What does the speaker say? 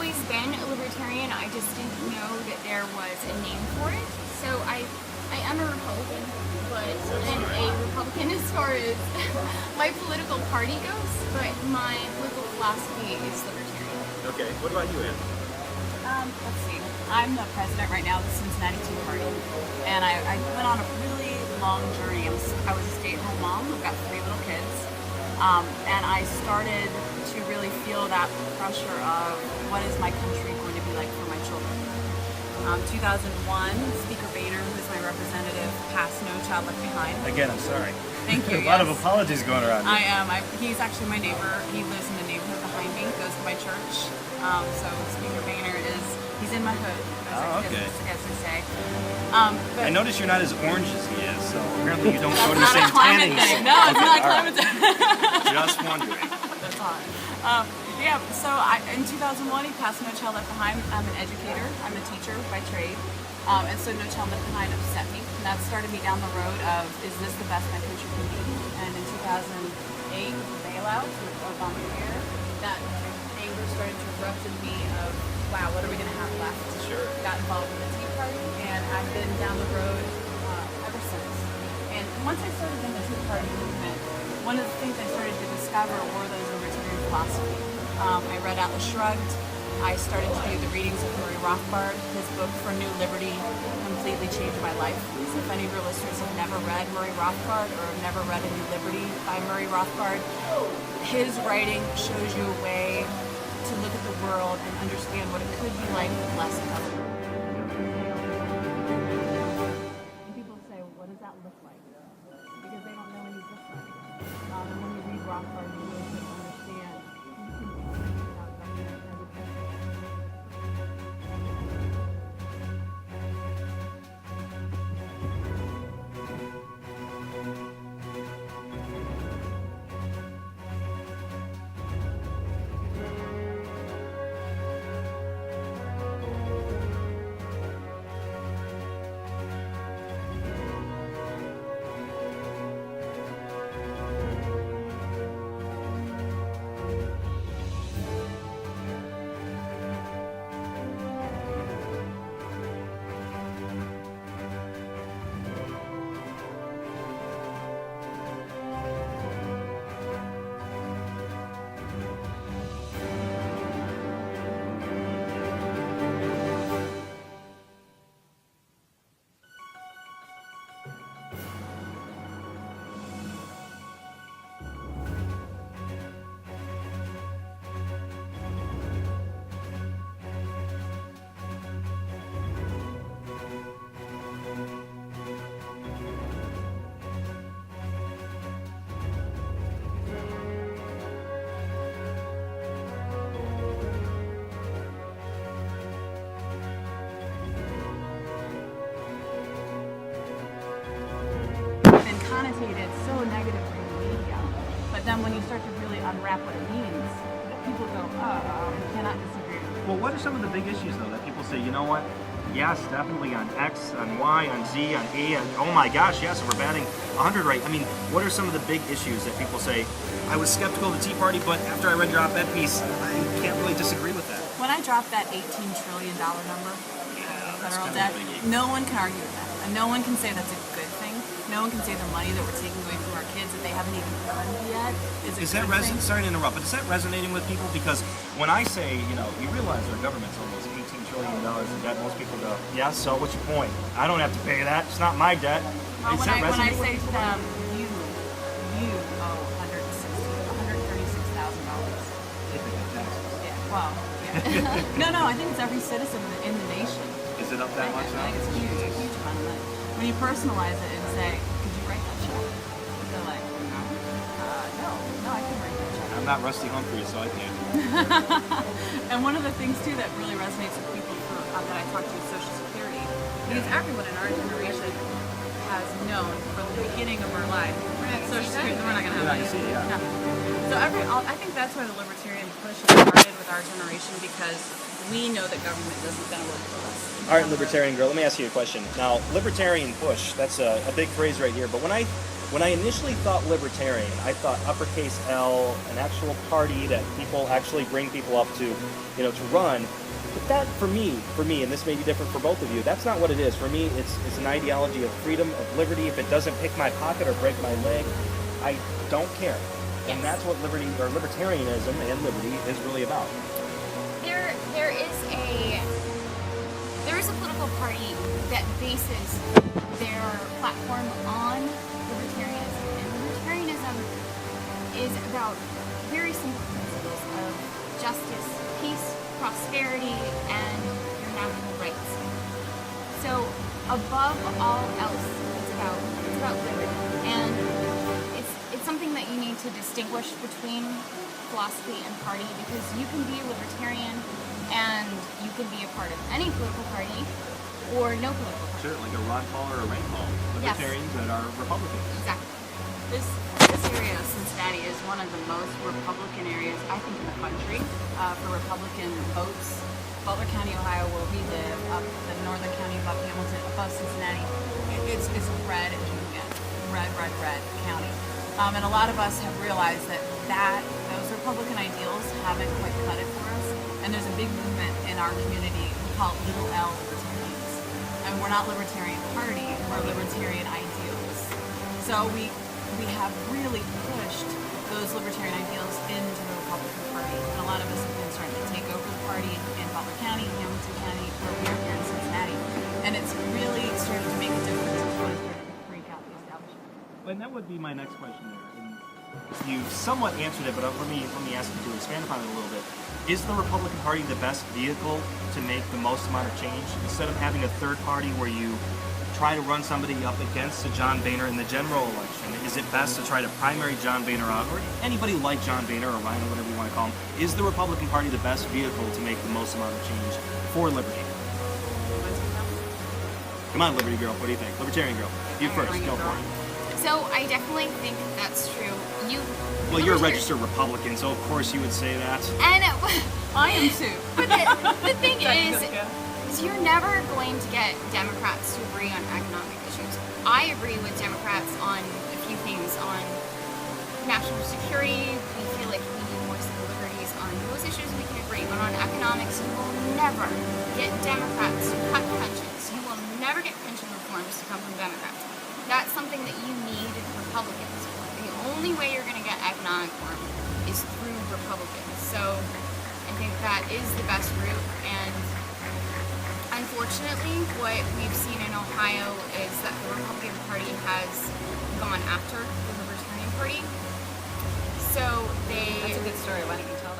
always been a libertarian. I just didn't know that there was a name for it. So I am a Republican, but and a Republican as far as my political party goes, but my political philosophy is libertarian. Okay, what about you, Ann? Let's see. I'm the president right now of the Cincinnati Tea Party, and I went on a really long journey. I was a stay-at-home mom. I've got 3 little kids, and I started to really feel that pressure of what is my country going to be like for my children. 2001, Speaker Boehner, who is my representative, passed No Child Left Behind. Again, I'm sorry. Thank you. A lot of apologies going around. I am. He's actually my neighbor. He lives in the neighborhood behind me. Goes to my church. So Speaker Boehner he's in my hood, as they say. But I notice you're not as orange as he is, so apparently you don't go to the not same a climate tanning. thing. No, it's not a climate thing. Just wondering. That's hard. Yeah, so in 2001, he passed No Child Left Behind. I'm an educator. I'm a teacher by trade. And so No Child Left Behind upset me. And that started me down the road of, is this the best my country can be? And in 2008, with the bailout, with Obamacare, that anger started to erupt in me of, wow, what are we going to have left? Sure. Got involved in the Tea Party, and I've been down the road ever since. And once I started in the Tea Party movement, one of the things I started to discover were those libertarian philosophy. I read Atlas Shrugged. I started to do the readings of Murray Rothbard. His book, For New Liberty, completely changed my life. So if any of your listeners have never read Murray Rothbard or have never read A New Liberty by Murray Rothbard, his writing shows you a way to look at the world and understand what it could be like with less government. And people say, well, what does that look like? Because they don't know any different. And when you read Rothbard, you really can understand you can be without government as a country. Connotated so negatively in the media, but then when you start to really unwrap what it means, people go, I cannot disagree. Well, what are some of the big issues, though, that people say, you know what, yes, definitely on X, on Y, on Z, on E, and oh my gosh, yes, we're batting 100 right. I mean, what are some of the big issues that people say, I was skeptical of the Tea Party, but after I read your op-ed piece, I can't really disagree with that. When I dropped that $18 trillion number, federal debt, no one can argue with that. And no one can say that's a good thing. No one can say the money that we're taking away from our kids that they haven't even earned yet is a good thing. Sorry to interrupt, but is that resonating with people? Because when I say, you realize our government's almost $18 trillion in debt, most people go, yeah, so what's your point? I don't have to pay that. It's not my debt. Well, when I say to them, you owe $136,000. Yeah, well, yeah. No, I think it's every citizen in the nation. Is it up that much now? I think it's huge amount of money. When you personalize it and say, could you write that check? They're like, no, I can write that check. I'm not Rusty Humphrey, so I can't. And one of the things, too, that really resonates with people that I talk to is Social Security. Because everyone in our generation has known from the beginning of our life, Social Security, we're not going to have it. No. So I think that's why the Libertarian push started with our generation, because we know that government isn't going to work for us. All right, Libertarian girl, let me ask you a question. Now, Libertarian push, that's a big phrase right here, but when I When I initially thought libertarian, I thought uppercase L, an actual party that people actually bring people up to, you know, to run. But that, for me, and this may be different for both of you, that's not what it is. For me, it's an ideology of freedom, of liberty. If it doesn't pick my pocket or break my leg, I don't care. And that's what liberty, or libertarianism and liberty, is really about. There is a political party that bases their platform on libertarianism, and libertarianism is about very simple principles of justice, peace, prosperity, and your natural rights. So above all else, it's about liberty, and it's something that you need to distinguish between philosophy and party, because you can be a libertarian and you can be a part of any political party or no political party. Sure, like a Ron Paul or a Rand Paul. Libertarians that are Republicans. Exactly. This area of Cincinnati is one of the most Republican areas, I think, in the country for Republican votes. Butler County, Ohio, where we live, up the northern county above Hamilton, above Cincinnati, it's red as you can get. Red county. And a lot of us have realized that those Republican ideals haven't quite cut it for us. And there's a big movement in our community, we call it little L libertarians. And we're not libertarian party, we're libertarian ideals. So we have really pushed those libertarian ideals into the Republican Party. And a lot of us have been starting to take over the party in Butler County, Hamilton County, where we are here in Cincinnati. And it's really starting to make a difference. It's really starting to freak out the establishment. And that would be my next question there. And you somewhat answered it, but let me ask you to expand upon it a little bit. Is the Republican Party the best vehicle to make the most amount of change? Instead of having a third party where you try to run somebody up against a John Boehner in the general election, is it best to try to primary John Boehner out, or anybody like John Boehner or Ryan or whatever you want to call him? Is the Republican Party the best vehicle to make the most amount of change for liberty? Come on, Liberty girl, what do you think? Libertarian girl, you first, go for it. So I definitely think that's true. Well, you're a registered Republican, so of course you would say that. And I am too. But the thing is you're never going to get Democrats to agree on economic issues. I agree with Democrats on a few things, on national security. We feel like we need more civil liberties. On those issues we can agree, but on economics you will never get Democrats to cut pensions. You will never get pension reforms to come from Democrats. That's something that you need Republicans for. The only way you're going to get economic reform is through Republicans. So I think that is the best route, and unfortunately what we've seen in Ohio is that the Republican Party has gone after the Libertarian Party. So That's a good story. Why don't you tell